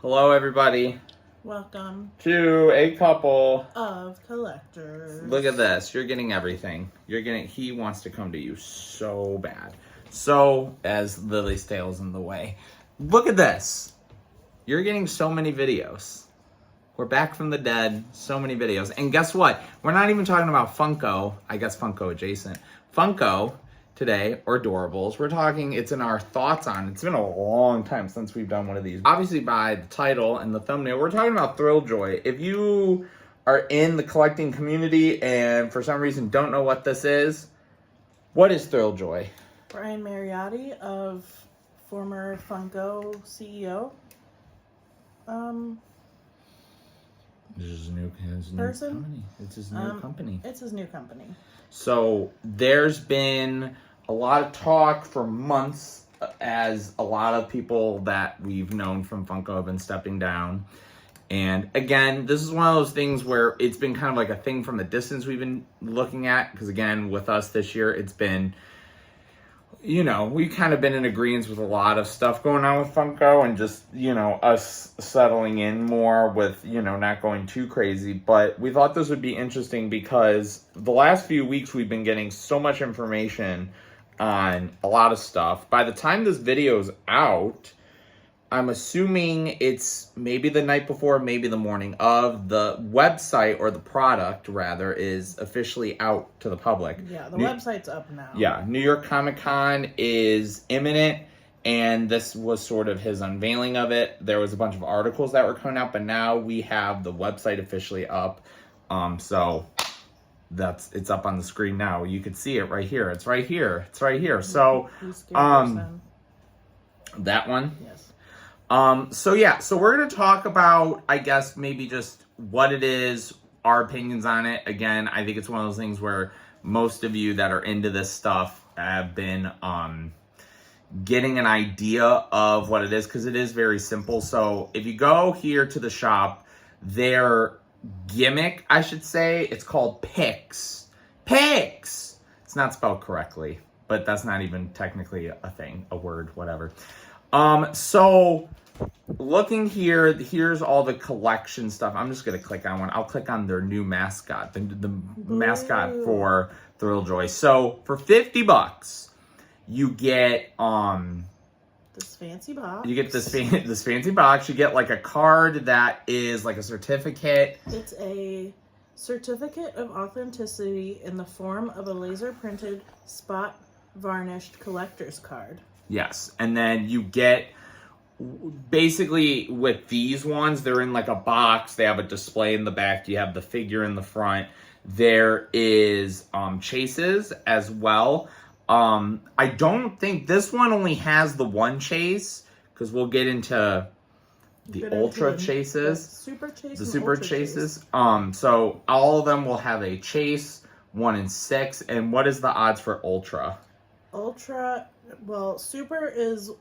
Hello, everybody. Welcome To a couple of collectors. Look at this. You're getting everything. He wants to come to you so bad. So, as Lily's tail's in the way. Look at this. You're getting so many videos. We're back from the dead. So many videos. And guess what? We're not even talking about Funko. I guess Funko adjacent. Funko today, or Adorables. We're talking, it's in our thoughts on. It's been a long time since we've done one of these. Obviously by the title and the thumbnail, we're talking about Thrilljoy. If you are in the collecting community and for some reason don't know what this is, what is Thrilljoy? Brian Mariotti of former Funko CEO. This is his new company. It's his new company. It's his new company. So there's been a lot of talk for months as a lot of people that we've known from Funko have been stepping down. And again, this is one of those things where it's been kind of like a thing from the distance we've been looking at. Because again, with us this year, it's been, you know, we've kind of been in agreement with a lot of stuff going on with Funko and just, you know, us settling in more with, you know, not going too crazy. But we thought this would be interesting because the last few weeks we've been getting so much information on a lot of stuff. By the time this video is out, I'm assuming it's maybe the night before, maybe the morning of. The website, or the product rather, is officially out to the public. Yeah, the website's up now. Yeah, New York Comic Con is imminent, and this was sort of his unveiling of it. There was a bunch of articles that were coming out, but now we have the website officially up. So it's up on the screen now. You can see it right here. It's right here. It's right here. So that one. Yes. So we're going to talk about, I guess, maybe just what it is, our opinions on it. Again, I think it's one of those things where most of you that are into this stuff have been, getting an idea of what it is, because it is very simple. So if you go here to the shop, their gimmick, I should say, it's called Pix. Pix! It's not spelled correctly, but that's not even technically a thing, a word, whatever. So looking here, here's all the collection stuff. I'm just going to click on one. I'll click on their new mascot, the mascot for Thrilljoy. So for $50, you get, this fancy box. You get this fancy box. You get like a card that is like a certificate. It's a certificate of authenticity in the form of a laser printed spot varnished collector's card. Yes. And then you get, basically with these ones, they're in like a box. They have a display in the back. You have the figure in the front. There is chases as well. I don't think this one only has the one chase, because we'll get into the ultra chases. The super chases. So all of them will have a chase, 1 in 6. And what is the odds for ultra? Ultra, well, super is,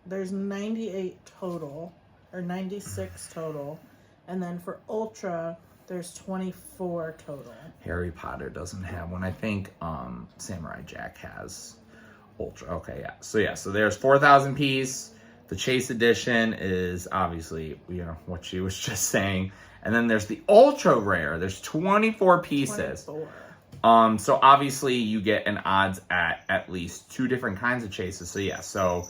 there's 98 total, or 96 total, and then for ultra, there's 24 total. Harry Potter doesn't have one. I think Samurai Jack has ultra. Okay, yeah. So there's 4,000 piece. The Chase Edition is obviously, you know, what she was just saying. And then there's the ultra rare. There's 24 pieces. 24. So obviously you get an odds at least 2 different kinds of chases. So yeah, so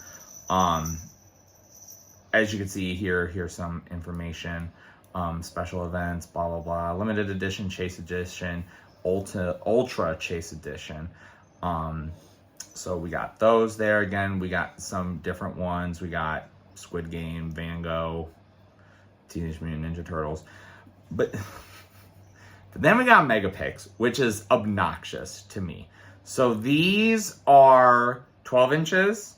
as you can see here, here's some information. Special events, blah, blah, blah. Limited edition Chase Edition, Ultra Chase Edition. So we got those there. Again, we got some different ones. We got Squid Game, Van Gogh, Teenage Mutant Ninja Turtles. But then we got Mega Pix, which is obnoxious to me. So these are 12 inches,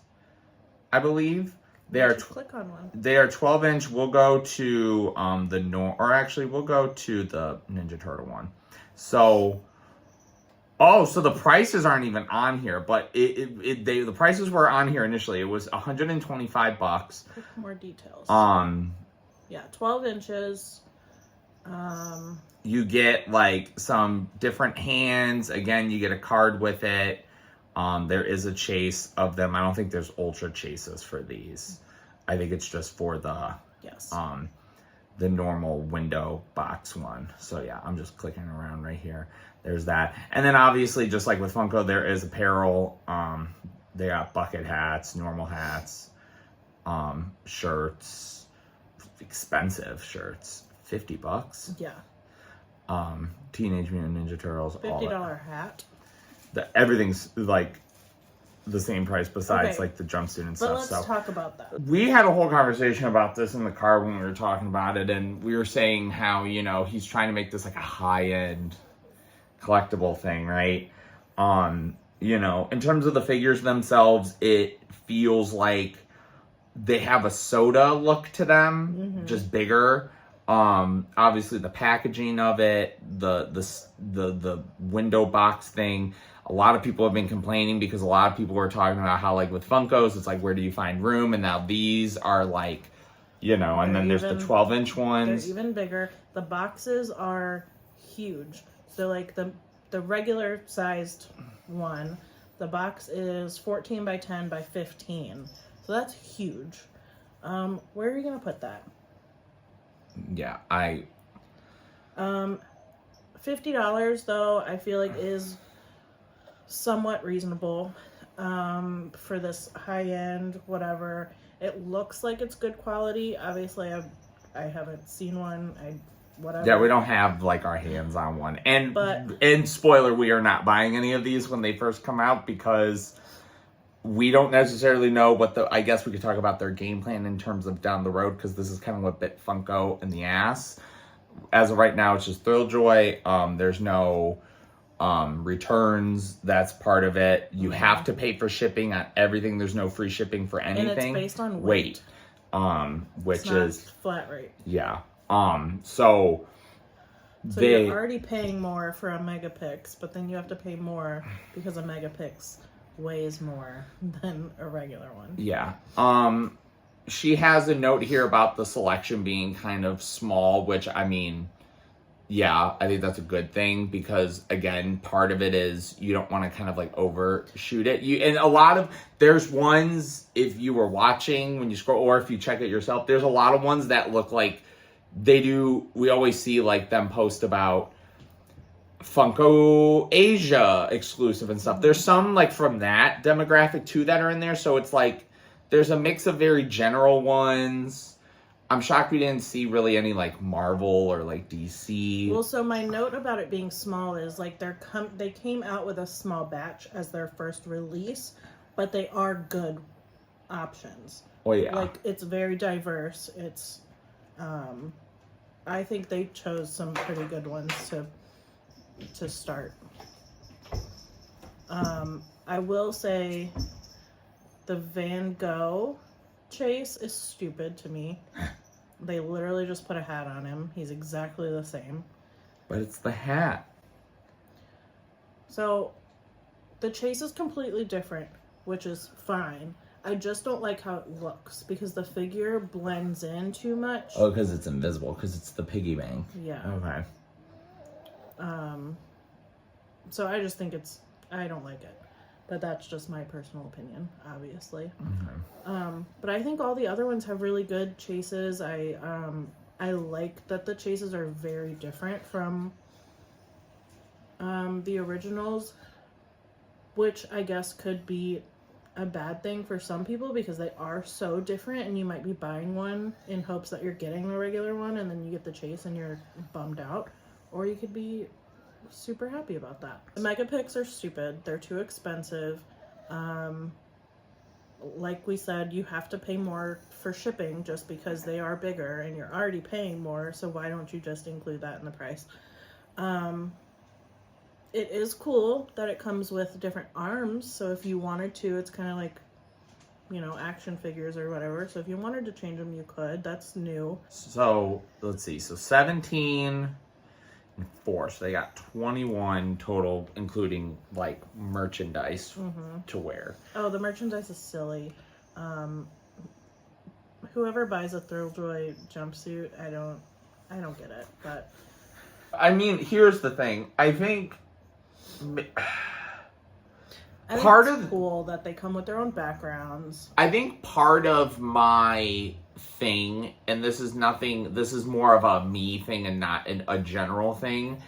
I believe. They are click on one. They are 12-inch. We'll go to we'll go to the Ninja Turtle one. So, so the prices aren't even on here, but the prices were on here initially. It was $125. Click more details. Yeah, 12 inches. You get like some different hands. Again, you get a card with it. There is a chase of them. I don't think there's ultra chases for these. I think it's just for the Yes. The normal window box one. So yeah, I'm just clicking around right here. There's that. And then obviously, just like with Funko, there is apparel. They got bucket hats, normal hats, shirts, expensive shirts, $50. Yeah. Teenage Mutant Ninja Turtles. $50 hat. Everything's like the same price besides Okay. like the jumpsuit and But stuff. let's talk about that. We had a whole conversation about this in the car when we were talking about it, and we were saying how, you know, he's trying to make this like a high-end collectible thing, right? You know, in terms of the figures themselves, it feels like they have a soda look to them, just bigger. Obviously the packaging of it, the window box thing. A lot of people have been complaining because a lot of people were talking about how, like, with Funkos, it's like, where do you find room? And now these are like, you know, and then there's the 12-inch ones. They're even bigger. The boxes are huge. So like the regular sized one, the box is 14 by 10 by 15. So that's huge. Where are you gonna put that? Yeah, $50 though, I feel like is somewhat reasonable for this high-end whatever. It looks like it's good quality. Obviously I haven't seen one. Whatever. Yeah, we don't have like our hands on one. And spoiler, we are not buying any of these when they first come out because we don't necessarily know what I guess we could talk about their game plan in terms of down the road, because this is kind of what bit Funko in the ass. As of right now, it's just Thrilljoy. There's no returns. That's part of it. You have to pay for shipping on everything. There's no free shipping for anything. And it's based on weight. Which it's not is flat rate. Yeah. So you're already paying more for a Megapix, but then you have to pay more because a Megapix weighs more than a regular one. Yeah. She has a note here about the selection being kind of small, which, I mean, yeah, I think that's a good thing because, again, part of it is you don't want to kind of like overshoot it. And a lot of, there's ones, if you were watching when you scroll, or if you check it yourself, there's a lot of ones that look like we always see like them post about Funko Asia exclusive and stuff. There's some like from that demographic too that are in there. So it's like, there's a mix of very general ones. I'm shocked we didn't see really any like Marvel or like DC. Well, so my note about it being small is like they came out with a small batch as their first release, but they are good options. Oh yeah. Like it's very diverse. It's I think they chose some pretty good ones to start. I will say the Van Gogh chase is stupid to me. They literally just put a hat on him. He's exactly the same. But it's the hat. So the chase is completely different, which is fine. I just don't like how it looks because the figure blends in too much. Oh, because it's invisible, because it's the piggy bank. Yeah. Okay. So I just think I don't like it. But that's just my personal opinion, obviously. Okay. But I think all the other ones have really good chases. I like that the chases are very different from the originals, which I guess could be a bad thing for some people because they are so different and you might be buying one in hopes that you're getting the regular one and then you get the chase and you're bummed out. Or you could be super happy about that. The Megapix are stupid. They're too expensive. Like we said, you have to pay more for shipping just because they are bigger and you're already paying more, so why don't you just include that in the price? It is cool that it comes with different arms, so if you wanted to, it's kind of like, you know, action figures or whatever, so if you wanted to change them, you could. That's new. So, let's see. So, 17 and 4. So, they got 21 total, including, like, merchandise to wear. Oh, the merchandise is silly. Whoever buys a Thrilljoy jumpsuit, I don't get it, but... I mean, here's the thing. I think it's cool that they come with their own backgrounds. I think part of my thing, and this is more of a me thing and not a general thing.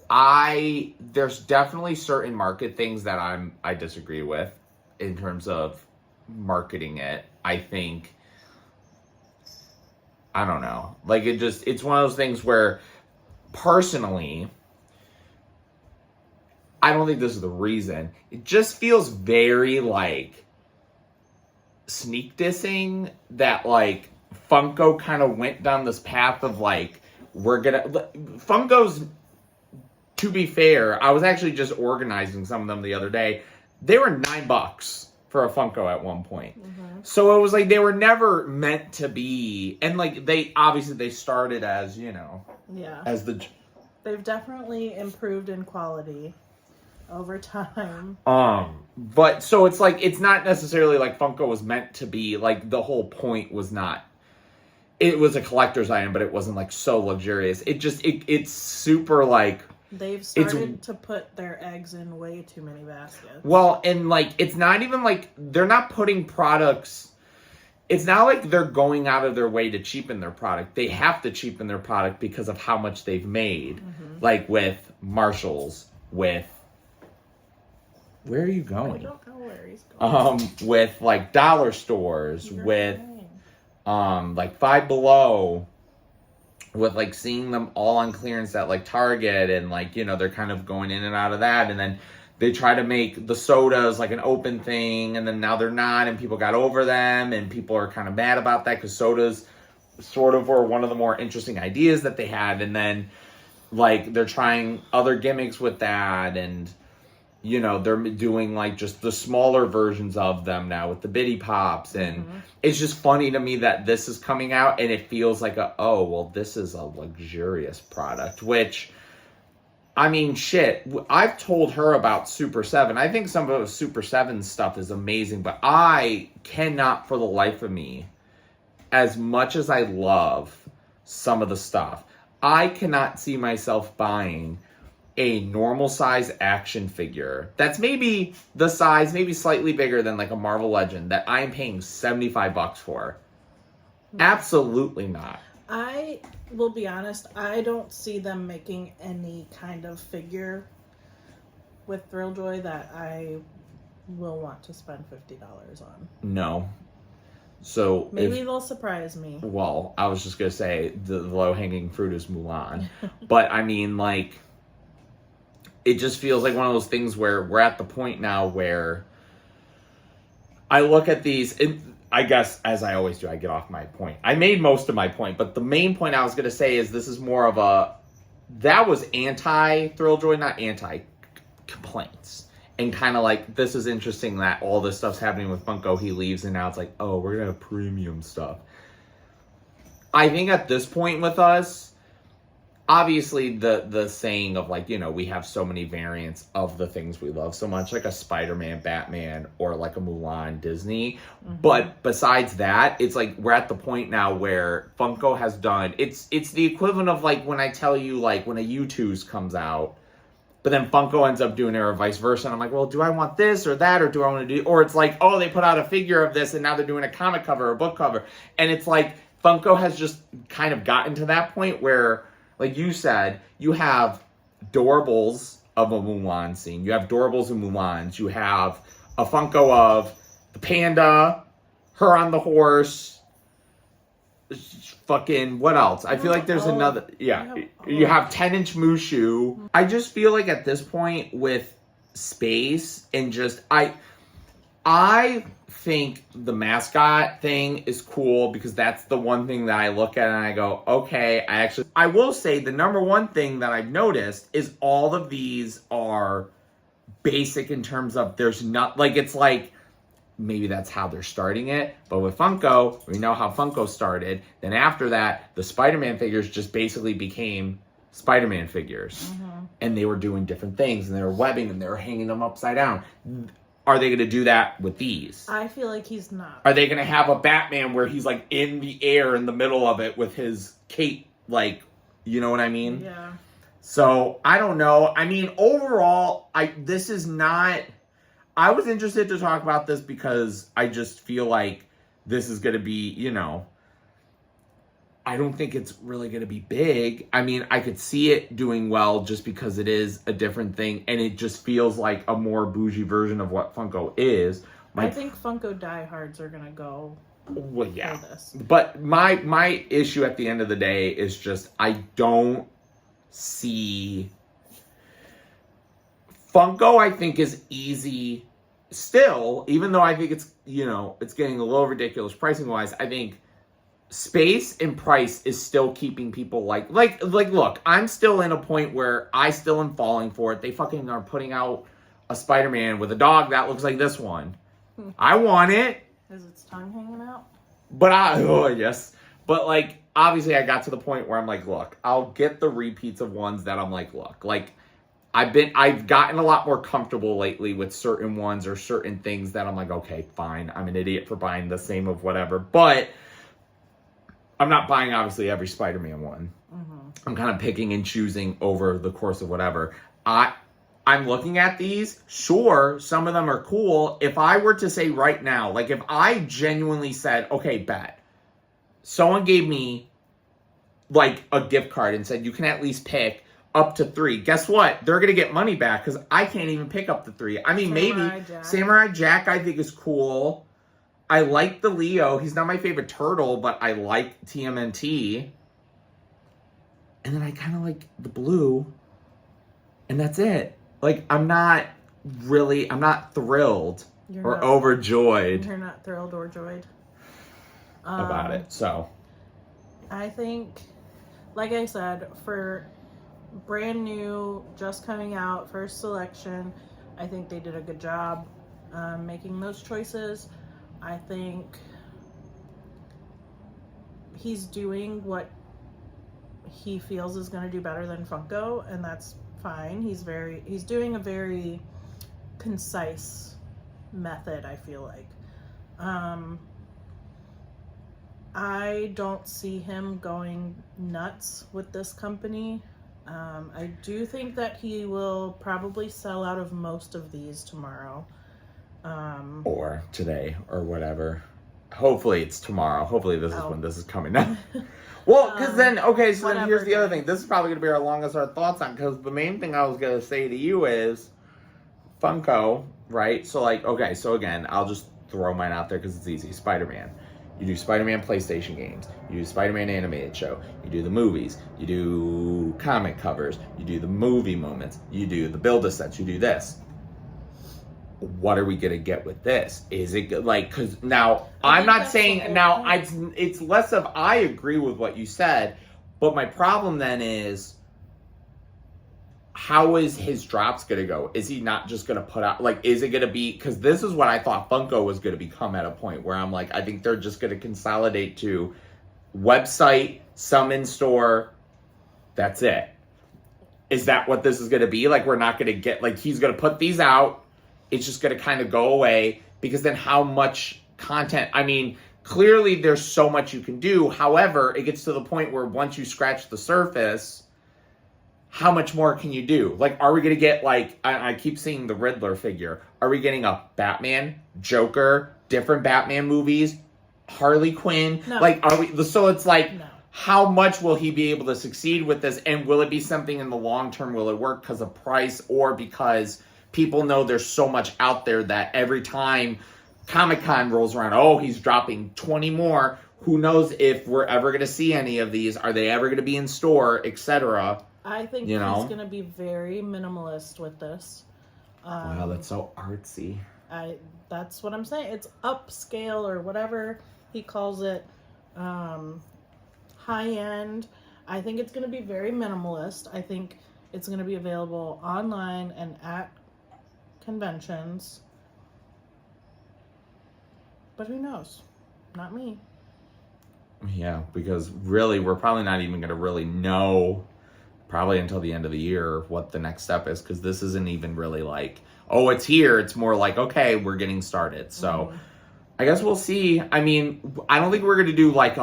There's definitely certain market things that I disagree with in terms of marketing it. I think, I don't know. Like, it's one of those things where, personally, I don't think this is the reason. It just feels very, like, sneak dissing that, like, Funko kind of went down this path of, like, Funko's, to be fair, I was actually just organizing some of them the other day. They were $9 for a Funko at one point. Mm-hmm. So it was like they were never meant to be, and like they started as, as they've definitely improved in quality over time. But so it's like, it's not necessarily like Funko was meant to be, like, the whole point was not, it was a collector's item, but it wasn't like so luxurious. It's super like, they've started to put their eggs in way too many baskets. Well, and like, it's not even like, they're not putting products, it's not like they're going out of their way to cheapen their product. They have to cheapen their product because of how much they've made. Mm-hmm. Like with Marshalls, with, where are you going? I don't know where he's going. With like dollar stores, with like Five Below, with like seeing them all on clearance at like Target, and like, they're kind of going in and out of that, and then they try to make the sodas like an open thing, and then now they're not, and people got over them, and people are kind of mad about that because sodas sort of were one of the more interesting ideas that they had, and then like they're trying other gimmicks with that, and they're doing like just the smaller versions of them now with the Bitty Pops, and it's just funny to me that this is coming out and it feels like this is a luxurious product, which, I mean, shit, I've told her about Super 7. I think some of the Super 7 stuff is amazing, but I cannot for the life of me, as much as I love some of the stuff, I cannot see myself buying a normal size action figure that's maybe the size, maybe slightly bigger than like a Marvel Legend, that I'm paying $75 for. Absolutely not. I will be honest, I don't see them making any kind of figure with Thrilljoy that I will want to spend $50 on. No. So maybe they'll surprise me. Well, I was just gonna say the low-hanging fruit is Mulan. But I mean, like, it just feels like one of those things where we're at the point now where I look at these, and I guess, as I always do, I get off my point. I made most of my point, but the main point I was going to say is this is more of that was anti-Thrilljoy, not anti-complaints. And kind of like, this is interesting that all this stuff's happening with Funko. He leaves, and now it's like, oh, we're going to have premium stuff. I think at this point with us, obviously, the saying of like, we have so many variants of the things we love so much, like a Spider-Man, Batman, or like a Mulan, Disney. Mm-hmm. But besides that, it's like we're at the point now where Funko has done, it's the equivalent of like when I tell you like when a U2's comes out, but then Funko ends up doing it or vice versa. And I'm like, well, do I want this or that, or do I want to do, or it's like, oh, they put out a figure of this and now they're doing a comic cover or a book cover. And it's like Funko has just kind of gotten to that point where, like you said, you have Doorables of a Mulan scene. You have Doorables and Mulans. You have a Funko of the panda, her on the horse, fucking, what else? I feel like there's another, you have 10-inch Mushu. I just feel like at this point with space and just, I think the mascot thing is cool because that's the one thing that I look at and I go, okay, I will say the number one thing that I've noticed is all of these are basic in terms of there's not, like, it's like, maybe that's how they're starting it, but with Funko, we know how Funko started. Then after that, the Spider-Man figures just basically became Spider-Man figures. Mm-hmm. And they were doing different things, and they were webbing, and they were hanging them upside down. Are they going to do that with these? I feel like he's not. Are they going to have a Batman where he's like in the air in the middle of it with his cape, like, you know what I mean? Yeah. So, I don't know. I mean, overall, this is not... I was interested to talk about this because I just feel like this is going to be, I don't think it's really going to be big. I mean, I could see it doing well just because it is a different thing, and it just feels like a more bougie version of what Funko is. I think Funko diehards are going to go well, yeah. for this. But my issue at the end of the day is just I don't see Funko. I think is easy still, even though I think it's it's getting a little ridiculous pricing wise. I think space and price is still keeping people like look, I'm still in a point where I still am falling for it. They fucking are putting out a Spider-Man with a dog that looks like this one. I want it. Is its tongue hanging out? But yes. But like obviously I got to the point where I'm like, look, I'll get the repeats of ones that I'm like, look, like I've gotten a lot more comfortable lately with certain ones or certain things that I'm like, okay, fine. I'm an idiot for buying the same of whatever. But I'm not buying, obviously, every Spider-Man one. Mm-hmm. I'm kind of picking and choosing over the course of whatever. I'm looking at these. Sure, some of them are cool. If I were to say right now, like if I genuinely said, okay, bet. Someone gave me like a gift card and said, you can at least pick up to 3. Guess what? They're going to get money back because I can't even pick up to 3. I mean, maybe Samurai Jack I think is cool. I like the Leo. He's not my favorite turtle, but I like TMNT. And then I kind of like the blue. And that's it. Like, I'm not thrilled overjoyed. You're not thrilled or joyed. About it, so. I think, like I said, for brand new, just coming out, first selection, I think they did a good job making those choices. I think he's doing what he feels is going to do better than Funko, and that's fine. He's doing a very concise method, I feel like. I don't see him going nuts with this company. I do think that he will probably sell out of most of these tomorrow. Or today, or whatever. Hopefully it's tomorrow. Hopefully this is when this is coming out. Well, because then here's the other thing. This is probably going to be our longest our thoughts on, because the main thing I was going to say to you is Funko, right? So like, okay, so again, I'll just throw mine out there because it's easy. Spider-Man. You do Spider-Man PlayStation games. You do Spider-Man animated show. You do the movies. You do comic covers. You do the movie moments. You do the Build-A-Sets. You do this. What are we going to get with this? Is it like, because now I'm not saying now it's less of I agree with what you said, but my problem then is how is his drops going to go? Is he not just going to put out, like, is it going to be, because this is what I thought Funko was going to become at a point where I'm like, I think they're just going to consolidate to website, some in store, that's it. Is that what this is going to be? Like, we're not going to get, like, he's going to put these out. It's just going to kind of go away, because then how much content, I mean, clearly there's so much you can do. However, it gets to the point where once you scratch the surface, how much more can you do? Like, are we going to get, like, I keep seeing the Riddler figure. Are we getting a Batman, Joker, different Batman movies, Harley Quinn? No. Like, are we, so it's like, no. How much will he be able to succeed with this? And will it be something in the long term? Will it work because of price, or because people know there's so much out there that every time Comic-Con rolls around, oh, he's dropping 20 more. Who knows if we're ever going to see any of these? Are they ever going to be in store, etc.? I think he's going to be very minimalist with this. Wow, that's so artsy. That's what I'm saying. It's upscale or whatever he calls it. High end. I think it's going to be very minimalist. I think it's going to be available online and at conventions, but who knows? Not me. Yeah, because really we're probably not even going to really know probably until the end of the year what the next step is, because this isn't even really like, oh, it's here. It's more like, okay, we're getting started. So I guess we'll see. I mean, I don't think we're going to do like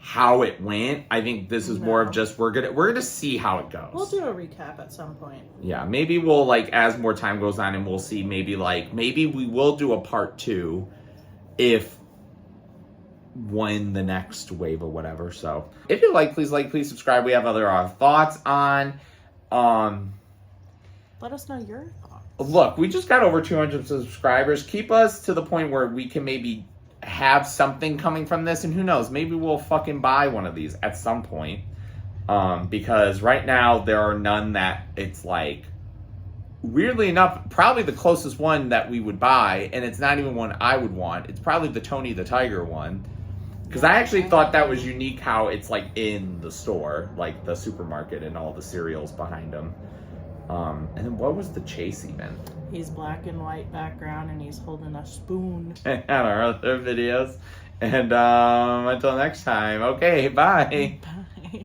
how it went. I think this is more of just we're gonna see how it goes. We'll do a recap at some point. Yeah, maybe we'll, like, as more time goes on, and we'll see, maybe we will do a part 2 if when the next wave or whatever. So if you like, please subscribe. We have other thoughts on. Let us know your thoughts. Look, we just got over 200 subscribers. Keep us to the point where we can maybe have something coming from this, and who knows, maybe we'll fucking buy one of these at some point. Because right now there are none that it's like, weirdly enough, probably the closest one that we would buy, and it's not even one I would want. It's probably the Tony the Tiger one. Because I actually thought that was unique how it's like in the store, like the supermarket and all the cereals behind them. And then what was the chase even? He's black and white background and he's holding a spoon. And our other videos. And until next time, okay, bye. Bye.